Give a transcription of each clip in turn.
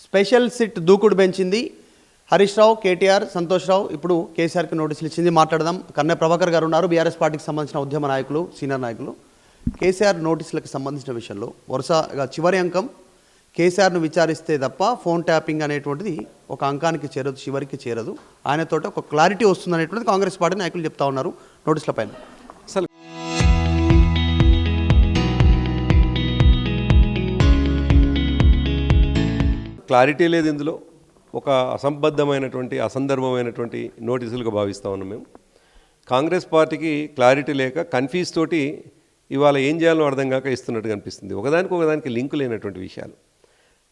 Special SIT దూకుడు పెంచింది. హరీష్ రావు, కేటీఆర్, సంతోష్ రావు ఇప్పుడు కేసీఆర్కి నోటీసులు ఇచ్చింది. మాట్లాడదాం. కన్నె ప్రభాకర్ గారు ఉన్నారు, బీఆర్ఎస్ పార్టీకి సంబంధించిన ఉద్యమ నాయకులు, సీనియర్ నాయకులు. కేసీఆర్ నోటీసులకు సంబంధించిన విషయంలో వరుసగా చివరి అంకం కేసీఆర్ను విచారిస్తే తప్ప ఫోన్ ట్యాపింగ్ అనేటువంటిది ఒక అంకానికి చేరదు, చివరికి చేరదు. ఆయనతోటి ఒక క్లారిటీ వస్తుంది అనేటువంటిది కాంగ్రెస్ పార్టీ నాయకులు చెప్తా ఉన్నారు నోటీసుల పైన. అసలు క్లారిటీ లేదు ఇందులో. ఒక అసంబద్ధమైనటువంటి అసందర్భమైనటువంటి నోటీసులుగా భావిస్తూ ఉన్నాం మేము. కాంగ్రెస్ పార్టీకి క్లారిటీ లేక కన్ఫ్యూజ్ తోటి ఇవాళ ఏం చేయాలో అర్థం కాక ఇస్తున్నట్టు కనిపిస్తుంది. ఒకదానికి లింకు లేనటువంటి విషయాలు.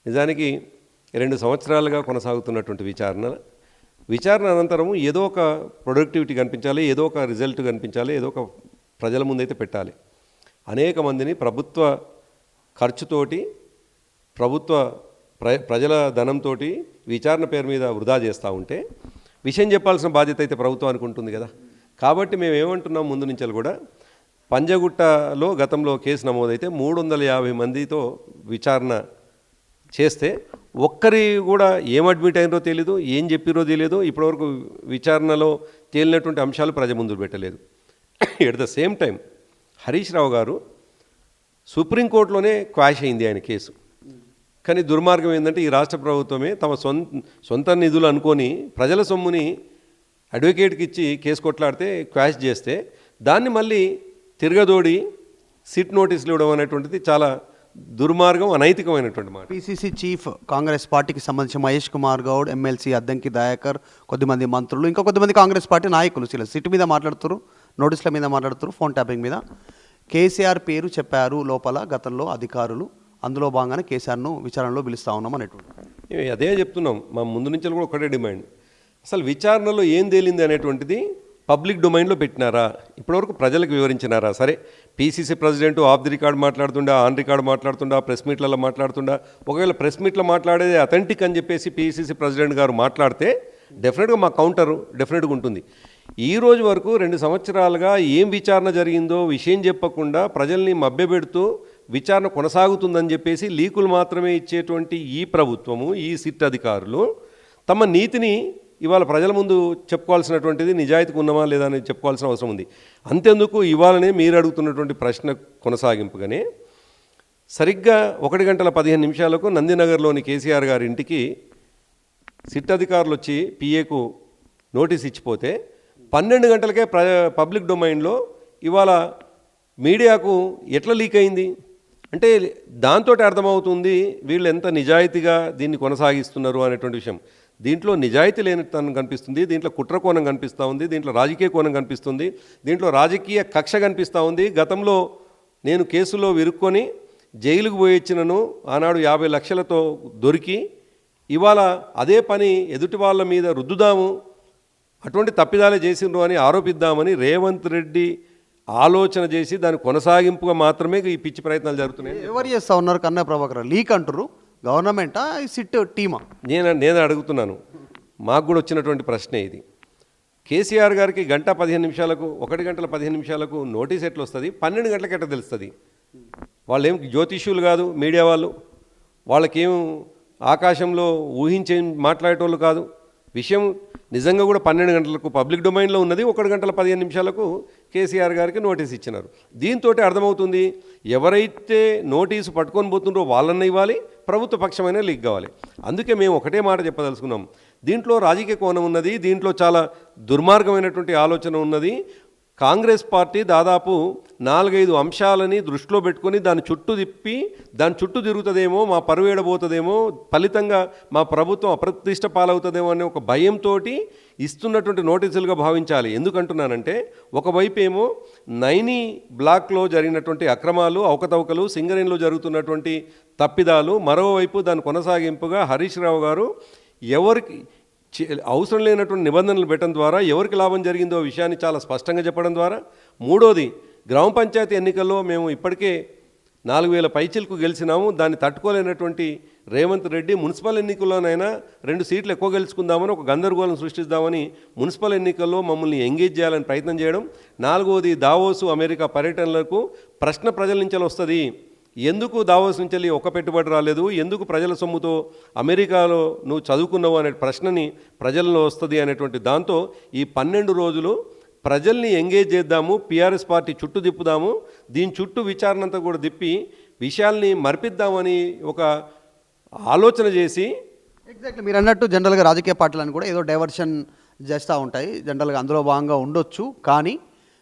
నిజానికి 2 సంవత్సరాలుగా కొనసాగుతున్నటువంటి విచారణ అనంతరము ఏదో ఒక ప్రొడక్టివిటీ కనిపించాలి, ఏదో ఒక రిజల్ట్ కనిపించాలి, ఏదో ఒక ప్రజల ముందైతే పెట్టాలి. అనేక మందిని ప్రభుత్వ ఖర్చుతోటి ప్రజల ధనంతో విచారణ పేరు మీద వృధా చేస్తూ ఉంటే విషయం చెప్పాల్సిన బాధ్యత అయితే ప్రభుత్వానికి ఉంటుంది కదా. కాబట్టి మేము ఏమంటున్నాం, ముందు నుంచి కూడా పంజగుట్టలో గతంలో కేసు నమోదైతే 350 మందితో విచారణ చేస్తే ఒక్కరి కూడా ఏం అడ్మిట్ అయినరో తెలియదు, ఏం చెప్పిరో తెలియదు. ఇప్పటివరకు విచారణలో తేలినటువంటి అంశాలు ప్రజ ముందు పెట్టలేదు. At the same time Harish Rao గారు సుప్రీంకోర్టులోనే క్వాష్ అయింది ఆయన కేసు. కానీ దుర్మార్గం ఏంటంటే ఈ రాష్ట్ర ప్రభుత్వమే తమ సొంత నిధులు అనుకొని ప్రజల సొమ్ముని అడ్వకేట్కి ఇచ్చి కేసు కొట్లాడితే క్వాష్ చేస్తే దాన్ని మళ్ళీ తిరగదోడి సిట్ నోటీసులు ఇవ్వడం అనేటువంటిది చాలా దుర్మార్గం, అనైతికమైనటువంటి మాట. పిసిసి చీఫ్ కాంగ్రెస్ పార్టీకి సంబంధించి మహేష్ కుమార్ గౌడ్, ఎమ్మెల్సీ అద్దంకి దయాకర్, కొద్దిమంది మంత్రులు, ఇంకా కొద్దిమంది కాంగ్రెస్ పార్టీ నాయకులు సిట్ మీద మాట్లాడుతారు, నోటీసుల మీద మాట్లాడుతారు, ఫోన్ ట్యాపింగ్ మీద. కేసీఆర్ పేరు చెప్పారు లోపల గతంలో అధికారులు, అందులో భాగంగానే కేసీఆర్ను విచారణలో పిలుస్తూ ఉన్నాం అనేటువంటి. అదే చెప్తున్నాం. మా ముందు నుంచి కూడా ఒకటే డిమాండ్, అసలు విచారణలో ఏం తేలింది అనేటువంటిది పబ్లిక్ డొమైన్లో పెట్టినారా, ఇప్పటివరకు ప్రజలకు వివరించినారా? సరే, PCC president off the record మాట్లాడుతుండా, ఆన్ రికార్డ్ మాట్లాడుతుండా, ప్రెస్ మీట్లలో మాట్లాడుతుండా. ఒకవేళ ప్రెస్ మీట్లో మాట్లాడేది అథెంటిక్ అని చెప్పేసి పీసీసీ ప్రెసిడెంట్ గారు మాట్లాడితే డెఫినెట్గా మా కౌంటర్ డెఫినెట్గా ఉంటుంది. ఈ రోజు వరకు 2 సంవత్సరాలుగా ఏం విచారణ జరిగిందో విషయం చెప్పకుండా ప్రజల్ని మభ్యపెడుతూ విచారణ కొనసాగుతుందని చెప్పేసి లీకులు మాత్రమే ఇచ్చేటువంటి ఈ ప్రభుత్వము, ఈ సిట్ అధికారులు తమ నీతిని ఇవాళ ప్రజల ముందు చెప్పుకోవాల్సినటువంటిది నిజాయితీగా ఉన్నామా లేదా అని చెప్పుకోవాల్సిన అవసరం ఉంది. అంతేందుకు ఇవాళనే మీరు అడుగుతున్నటువంటి ప్రశ్న కొనసాగింపుగానే సరిగ్గా 1:15 నందినగర్లోని కేసీఆర్ గారి ఇంటికి సిట్ అధికారులు వచ్చి పిఏకు నోటీస్ ఇచ్చిపోతే 12 గంటలకే పబ్లిక్ డొమైన్లో ఇవాళ మీడియాకు ఎట్లా లీక్ అయింది అంటే దాంతో అర్థమవుతుంది వీళ్ళు ఎంత నిజాయితీగా దీన్ని కొనసాగిస్తున్నారు అనేటువంటి విషయం. దీంట్లో నిజాయితీ లేనితనం కనిపిస్తుంది, దీంట్లో కుట్ర కోణం కనిపిస్తూ ఉంది, దీంట్లో రాజకీయ కోణం కనిపిస్తుంది, దీంట్లో రాజకీయ కక్ష కనిపిస్తూ ఉంది. గతంలో నేను కేసులో విరుక్కొని జైలుకు పోయొచ్చినను, ఆనాడు 50 లక్షలతో దొరికి ఇవాళ అదే పని ఎదుటి వాళ్ళ మీద రుద్దుదాము, అటువంటి తప్పిదాలే చేసిండ్రు అని ఆరోపిద్దామని రేవంత్ రెడ్డి ఆలోచన చేసి దాని కొనసాగింపుగా మాత్రమే ఈ పిచ్చి ప్రయత్నాలు జరుగుతున్నాయి. ఎవరు చేస్తూ ఉన్నారు? కన్నె ప్రభాకర్ లీక్ అంటారు, గవర్నమెంటా సిట్ టీమా? నేను అడుగుతున్నాను. మాకు కూడా వచ్చినటువంటి ప్రశ్నే ఇది. కేసీఆర్ గారికి 1:15 నోటీస్ ఎట్లా వస్తుంది, 12 గంటలకు ఎట్లా తెలుస్తుంది? వాళ్ళు ఏం జ్యోతిష్యులు కాదు, మీడియా వాళ్ళు, వాళ్ళకేం ఆకాశంలో ఊహించే మాట్లాడేటోళ్ళు కాదు. విషయం నిజంగా కూడా 12 గంటలకు పబ్లిక్ డొమైన్లో ఉన్నది. 1:15 కేసీఆర్ గారికి నోటీస్ ఇచ్చినారు. దీంతో అర్థమవుతుంది ఎవరైతే నోటీసు పట్టుకొని పోతుండ్రో వాళ్ళని ఇవ్వాలి, ప్రభుత్వ పక్షమైన లీక్ కావాలి. అందుకే మేము ఒకటే మాట చెప్పదలుచుకున్నాం, దీంట్లో రాజకీయ కోణం ఉన్నది, దీంట్లో చాలా దుర్మార్గమైనటువంటి ఆలోచన ఉన్నది. కాంగ్రెస్ పార్టీ దాదాపు 4-5 అంశాలని దృష్టిలో పెట్టుకొని దాని చుట్టూ తిరుగుతుందేమో, మా పరువు ఏడబోతుందేమో, ఫలితంగా మా ప్రభుత్వం అప్రతిష్ట పాలవుతుందేమో అనే ఒక భయంతో ఇస్తున్నటువంటి నోటీసులుగా భావించాలి. ఎందుకంటున్నానంటే ఒకవైపు ఏమో నైని బ్లాక్లో జరిగినటువంటి అక్రమాలు, అవకతవకలు, సింగరేణిలో జరుగుతున్నటువంటి తప్పిదాలు, మరోవైపు దాని కొనసాగింపుగా హరీష్ రావు గారు ఎవరికి అవసరం లేనటువంటి నిబంధనలు పెట్టడం ద్వారా ఎవరికి లాభం జరిగిందో విషయాన్ని చాలా స్పష్టంగా చెప్పడం ద్వారా, మూడోది గ్రామ పంచాయతీ ఎన్నికల్లో మేము ఇప్పటికే 4000 పైచిలకు గెలిచినాము, దాన్ని తట్టుకోలేనటువంటి రేవంత్ రెడ్డి మున్సిపల్ ఎన్నికల్లోనైనా 2 సీట్లు ఎక్కువ గెలుచుకుందామని ఒక గందరగోళం సృష్టిద్దామని మున్సిపల్ ఎన్నికల్లో మమ్మల్ని ఎంగేజ్ చేయాలని ప్రయత్నం చేయడం. 4వది దావోసు అమెరికా పర్యటనలకు ప్రశ్న ప్రజల నుంచి వస్తుంది, ఎందుకు దావోస్ నుంచి వెళ్ళి ఒక పెట్టుబడి రాలేదు, ఎందుకు ప్రజల సొమ్ముతో అమెరికాలో నువ్వు చదువుకున్నావు అనే ప్రశ్నని ప్రజల్లో వస్తుంది అనేటువంటి దాంతో ఈ 12 రోజులు ప్రజల్ని ఎంగేజ్ చేద్దాము, పిఆర్ఎస్ పార్టీ చుట్టూ తిప్పుదాము, దీని చుట్టూ విచారణ అంతా కూడా తిప్పి విషయాల్ని మరిపిద్దామని ఒక ఆలోచన చేసి ఎగ్జాక్ట్లీ మీరు అన్నట్టు జనరల్గా రాజకీయ పార్టీలను కూడా ఏదో డైవర్షన్ చేస్తూ ఉంటాయి, జనరల్గా అందులో భాగంగా ఉండొచ్చు. కానీ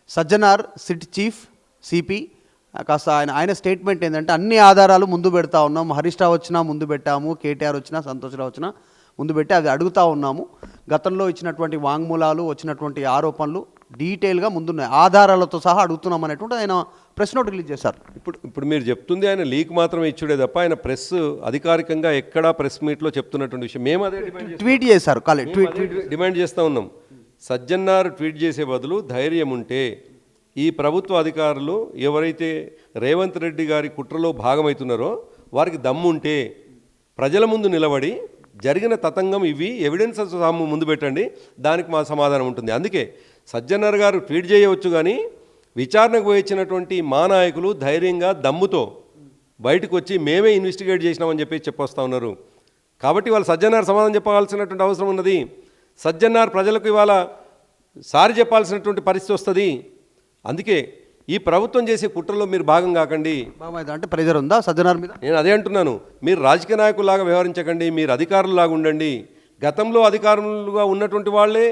సజ్జనార్ సిట్ చీఫ్ సిపి కాస్త ఆయన స్టేట్మెంట్ ఏంటంటే అన్ని ఆధారాలు ముందు పెడతా ఉన్నాం, హరీష్ రావు వచ్చినా ముందు పెట్టాము, కేటీఆర్ వచ్చినా సంతోష్ రావు వచ్చినా ముందు పెట్టి అది అడుగుతూ ఉన్నాము, గతంలో ఇచ్చినటువంటి వాంగ్మూలాలు వచ్చినటువంటి ఆరోపణలు డీటెయిల్గా ముందున్నాయి, ఆధారాలతో సహా అడుగుతున్నాం అనేటువంటి ఆయన ప్రెస్ నోట్ రిలీజ్ చేశారు. ఇప్పుడు మీరు చెప్తుంది ఆయన లీక్ మాత్రమే ఇచ్చుడే తప్ప ఆయన ప్రెస్ అధికారికంగా ఎక్కడా ప్రెస్ మీట్లో చెప్తున్నటువంటి విషయం మేము అదే ట్వీట్ చేశారు. డిమాండ్ చేస్తూ ఉన్నాం. సజ్జన్నార్ ట్వీట్ చేసే బదులు ధైర్యం ఉంటే ఈ ప్రభుత్వ అధికారులు ఎవరైతే రేవంత్ రెడ్డి గారి కుట్రలో భాగమవుతున్నారో వారికి దమ్ముంటే ప్రజల ముందు నిలబడి జరిగిన తతంగం ఇవి ఎవిడెన్స్ ముందు పెట్టండి, దానికి మా సమాధానం ఉంటుంది. అందుకే సజ్జనార్ గారు ట్వీట్ చేయవచ్చు, కానీ విచారణకు వచ్చినటువంటి మా నాయకులు ధైర్యంగా దమ్ముతో బయటకు వచ్చి మేమే ఇన్వెస్టిగేట్ చేసినామని చెప్పి చెప్పొస్తూ ఉన్నారు. కాబట్టి వాళ్ళు సజ్జనార్ సమాధానం చెప్పాల్సినటువంటి అవసరం ఉన్నది. సజ్జనార్ ప్రజలకు ఇవాళ సారి చెప్పాల్సినటువంటి పరిస్థితి వస్తుంది. అందుకే ఈ ప్రభుత్వం చేసే కుట్రలో మీరు భాగం కాకండి. అంటే ప్రెజర్ ఉందా సజ్జనార్ మీద? నేను అదే అంటున్నాను, మీరు రాజకీయ నాయకుల్లాగా వ్యవహరించకండి, మీరు అధికారుల్లాగా ఉండండి. గతంలో అధికారులుగా ఉన్నటువంటి వాళ్ళే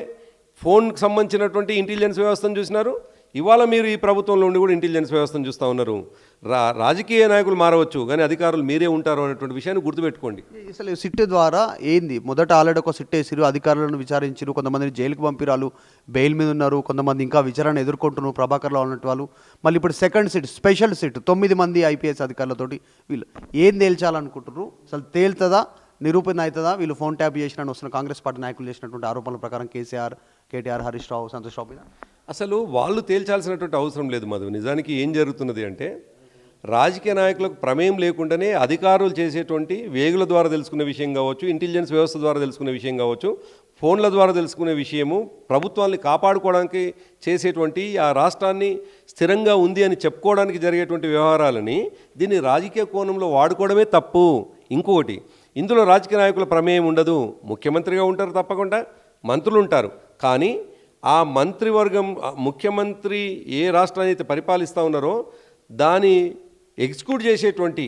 ఫోన్కి సంబంధించినటువంటి ఇంటెలిజెన్స్ వ్యవస్థను చూసినారు, ఇవాళ మీరు ఈ ప్రభుత్వంలో ఉండి కూడా ఇంటెలిజెన్స్ వ్యవస్థను చూస్తూ ఉన్నారు. రాజకీయ నాయకులు మారవచ్చు, కానీ అధికారులు మీరే ఉంటారు అనేటువంటి విషయాన్ని గుర్తుపెట్టుకోండి. అసలు సిట్ ద్వారా ఏంది, మొదట ఆల్రెడీ ఒక సిట్ వేసిరు, అధికారులను విచారించారు, కొంతమందిని జైలుకి పంపిరాలు, బెయిల్ మీద ఉన్నారు, కొంతమంది ఇంకా విచారణ ఎదుర్కొంటున్నారు ప్రభాకర్లో ఉన్నట్టు వాళ్ళు. మళ్ళీ ఇప్పుడు సెకండ్ సిట్, స్పెషల్ సిట్ 9 మంది ఐపీఎస్ అధికారులతోటి వీళ్ళు ఏం తేల్చాలనుకుంటున్నారు? అసలు తేల్తుందా, నిరూపణ అవుతుందా? వీళ్ళు ఫోన్ ట్యాప్ చేసినట్టు వస్తున్న కాంగ్రెస్ పార్టీ నాయకులు చేసినటువంటి ఆరోపణల ప్రకారం కేసీఆర్, కేటీఆర్, హరీష్ రావు, సంతోష్ రావు మీద అసలు వాళ్ళు తేల్చాల్సినటువంటి అవసరం లేదు మధు. నిజానికి ఏం జరుగుతున్నది అంటే రాజకీయ నాయకులకు ప్రమేయం లేకుండానే అధికారులు చేసేటువంటి వేగుల ద్వారా తెలుసుకునే విషయం కావచ్చు, ఇంటెలిజెన్స్ వ్యవస్థ ద్వారా తెలుసుకునే విషయం కావచ్చు, ఫోన్ల ద్వారా తెలుసుకునే విషయము, ప్రభుత్వాన్ని కాపాడుకోవడానికి చేసేటువంటి ఆ రాష్ట్రాన్ని స్థిరంగా ఉంది అని చెప్పుకోవడానికి జరిగేటువంటి వ్యవహారాలని దీన్ని రాజకీయ కోణంలో వాడుకోవడమే తప్పు. ఇంకొకటి, ఇందులో రాజకీయ నాయకుల ప్రమేయం ఉండదు. ముఖ్యమంత్రిగా ఉంటారు, తప్పకుండా మంత్రులు ఉంటారు, కానీ ఆ మంత్రివర్గం ముఖ్యమంత్రి ఏ రాష్ట్రాన్ని అయితే పరిపాలిస్తూ ఉన్నారో దాని ఎగ్జిక్యూట్ చేసేటువంటి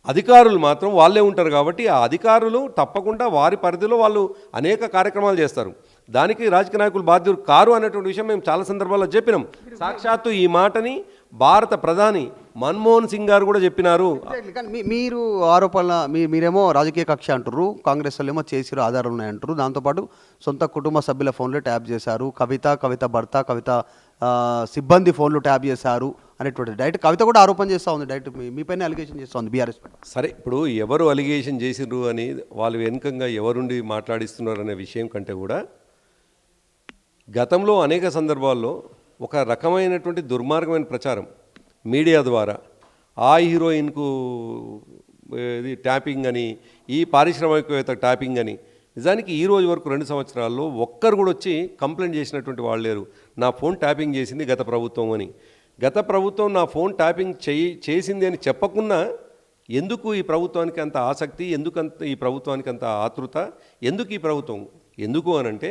అధికారులు మాత్రం వాళ్ళే ఉంటారు. కాబట్టి ఆ అధికారులు తప్పకుండా వారి పరిధిలో వాళ్ళు అనేక కార్యక్రమాలు చేస్తారు. దానికి రాజకీయ నాయకులు బాధ్యులు కారు అనేటువంటి విషయం మేము చాలా సందర్భాల్లో చెప్పినాం. సాక్షాత్తు ఈ మాటని భారత ప్రధాని మన్మోహన్ సింగ్ గారు కూడా చెప్పినారు. మీరు ఆరోపణల మీరేమో రాజకీయ కక్ష అంటారు, కాంగ్రెస్ వాళ్ళు ఏమో చేసిరు, ఆధారాలు ఉన్నాయంటారు. దాంతోపాటు సొంత కుటుంబ సభ్యుల ఫోన్లు ట్యాప్ చేశారు, కవిత భర్త, కవిత సిబ్బంది ఫోన్లు ట్యాప్ చేశారు అనేటువంటి డైరెక్ట్ కవిత కూడా ఆరోపణ చేస్తూ ఉంది, డైరెక్ట్ మీపైన అలిగేషన్ చేస్తూ ఉంది బీఆర్ఎస్. సరే, ఇప్పుడు ఎవరు అలిగేషన్ చేసిర్రు అని వాళ్ళు వెనుకంగా ఎవరుండి మాట్లాడిస్తున్నారు అనే విషయం కంటే కూడా గతంలో అనేక సందర్భాల్లో ఒక రకమైనటువంటి దుర్మార్గమైన ప్రచారం మీడియా ద్వారా ఆ హీరోయిన్కు ఇది ట్యాపింగ్ అని, ఈ పారిశ్రామికవేత్త ట్యాపింగ్ అని. నిజానికి ఈ రోజు వరకు 2 సంవత్సరాల్లో ఒక్కరు కూడా వచ్చి కంప్లైంట్ చేసినటువంటి వాళ్ళు లేరు. నా ఫోన్ ట్యాపింగ్ చేసింది గత ప్రభుత్వం అని. గత ప్రభుత్వం నా ఫోన్ ట్యాపింగ్ చేసింది అని చెప్పకున్నా ఎందుకు ఈ ప్రభుత్వానికి అంత ఆసక్తి, ఎందుకంత ఈ ప్రభుత్వానికి అంత ఆతృత, ఎందుకు ఈ ప్రభుత్వం? ఎందుకు అనంటే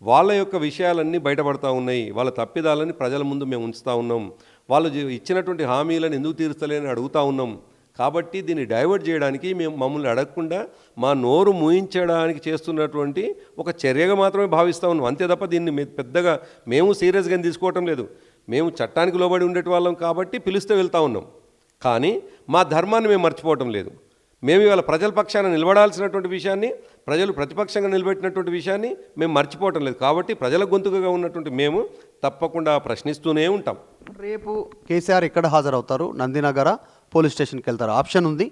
వాళ్ళ యొక్క విషయాలన్నీ బయటపడతా ఉన్నాయి, వాళ్ళ తప్పిదాలని ప్రజల ముందు మేము ఉంచుతూ ఉన్నాం, వాళ్ళు ఇచ్చినటువంటి హామీలను ఎందుకు తీరుస్తలేని అడుగుతూ ఉన్నాం. కాబట్టి దీన్ని డైవర్ట్ చేయడానికి మేము మమ్మల్ని అడగకుండా మా నోరు మూయించడానికి చేస్తున్నటువంటి ఒక చర్యగా మాత్రమే భావిస్తూ ఉన్నాం. అంతే తప్ప దీన్ని పెద్దగా మేము సీరియస్గా తీసుకోవటం లేదు. మేము చట్టానికి లోబడి ఉండేటి వాళ్ళం కాబట్టి పిలిస్తే వెళ్తూ ఉన్నాం, కానీ మా ధర్మాన్ని మేము మర్చిపోవటం లేదు. మేము ఇవాళ ప్రజల పక్షాన నిలబడాల్సినటువంటి విషయాన్ని, ప్రజలు ప్రతిపక్షంగా నిలబెట్టినటువంటి విషయాన్ని మేము మర్చిపోవటం లేదు. కాబట్టి ప్రజల గొంతుకగా ఉన్నటువంటి మేము తప్పకుండా ప్రశ్నిస్తూనే ఉంటాం. రేపు కేసీఆర్ ఎక్కడ హాజరవుతారు? నందినగర పోలీస్ స్టేషన్కి వెళ్తారు, ఆప్షన్ ఉంది.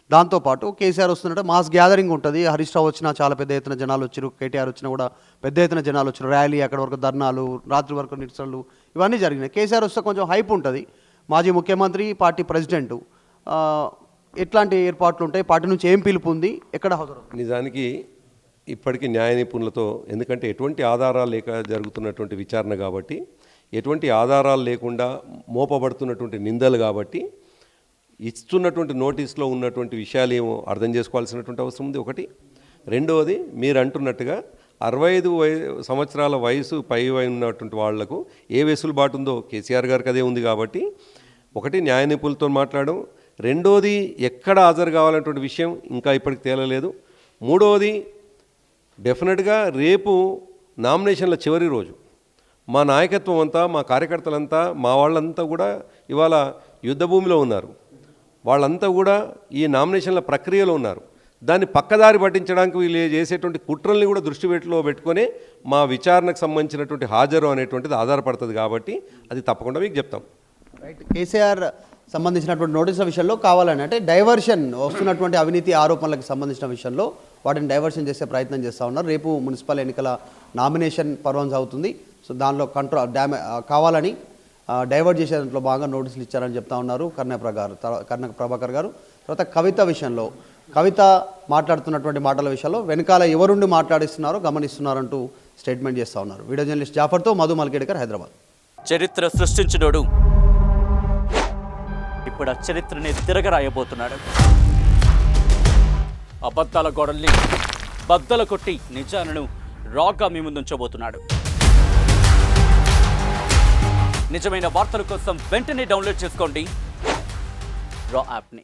దాంతోపాటు కేసీఆర్ వస్తున్నట్టు మాస్ గ్యాదరింగ్ ఉంటుంది. హరీష్ రావు వచ్చినా చాలా పెద్ద ఎత్తున జనాలు వచ్చారు, కేటీఆర్ వచ్చినా కూడా పెద్ద ఎత్తున జనాలు వచ్చారు, ర్యాలీ, అక్కడ వరకు ధర్నాలు, రాత్రి వరకు నిరసనలు ఇవన్నీ జరిగినాయి. కేసీఆర్ వస్తే కొంచెం హైప్ ఉంటుంది. మాజీ ముఖ్యమంత్రి, పార్టీ ప్రెసిడెంట్, ఎట్లాంటి ఏర్పాట్లు ఉంటాయి? పార్టీ నుంచి ఏం పిలుపు ఉంది? ఎక్కడ హాజరు? నిజానికి ఇప్పటికీ న్యాయ నిపుణులతో, ఎందుకంటే ఎటువంటి ఆధారాలు లేక జరుగుతున్నటువంటి విచారణ కాబట్టి, ఎటువంటి ఆధారాలు లేకుండా మోపబడుతున్నటువంటి నిందలు కాబట్టి ఇస్తున్నటువంటి నోటీస్లో ఉన్నటువంటి విషయాలు ఏమో అర్థం చేసుకోవాల్సినటువంటి అవసరం ఉంది ఒకటి. రెండవది మీరు అంటున్నట్టుగా 65 సంవత్సరాల వయసు పై ఉన్నటువంటి వాళ్లకు ఏ వెసులుబాటు ఉందో కేసీఆర్ గారికి అదే ఉంది కాబట్టి ఒకటి న్యాయ నిపుణులతో మాట్లాడడం, రెండోది ఎక్కడ హాజరు కావాలన్నటువంటి విషయం ఇంకా ఇప్పటికి తేలలేదు. మూడవది డెఫినెట్గా రేపు నామినేషన్ల చివరి రోజు మా నాయకత్వం అంతా, మా కార్యకర్తలంతా, మా వాళ్ళంతా కూడా ఇవాళ యుద్ధభూమిలో ఉన్నారు. వాళ్ళంతా కూడా ఈ నామినేషన్ల ప్రక్రియలో ఉన్నారు. దాన్ని పక్కదారి పట్టించడానికి వీళ్ళు చేసేటువంటి కుట్రల్ని కూడా దృష్టిలో పెట్టుకొని మా విచారణకు సంబంధించినటువంటి హాజరు అనేటువంటిది ఆధారపడుతుంది కాబట్టి అది తప్పకుండా మీకు చెప్తాం. రైట్. కేసీఆర్ సంబంధించినటువంటి నోటీసుల విషయంలో కావాలని అంటే డైవర్షన్ వస్తున్నటువంటి అవినీతి ఆరోపణలకు సంబంధించిన విషయంలో వాటిని డైవర్షన్ చేసే ప్రయత్నం చేస్తూ ఉన్నారు. రేపు మున్సిపల్ ఎన్నికల నామినేషన్ పర్వం అవుతుంది. సో దానిలో కావాలని డైవర్ట్ చేసే దాంట్లో బాగా నోటీసులు ఇచ్చారని చెప్తా ఉన్నారు కర్ణ ప్రభాకర్ గారు. తర్వాత కవిత విషయంలో కవిత మాట్లాడుతున్నటువంటి మాటల విషయంలో వెనకాల ఎవరుండి మాట్లాడిస్తున్నారో గమనిస్తున్నారంటూ స్టేట్మెంట్ చేస్తూ ఉన్నారు. వీడియో జర్నలిస్ట్ జాఫర్తో మధు మల్కేడ్కర్, హైదరాబాద్. చరిత్ర సృష్టించినోడు ఇప్పుడు ఆ చరిత్రని తిరగరాయబోతున్నాడు. అబద్ధాల గోడల్ని బద్దలు కొట్టి నిజాలను రాగా మీ ముందుంచబోతున్నాడు. నిజమైన వార్తల కోసం వెంటనే డౌన్లోడ్ చేసుకోండి రా యాప్ని.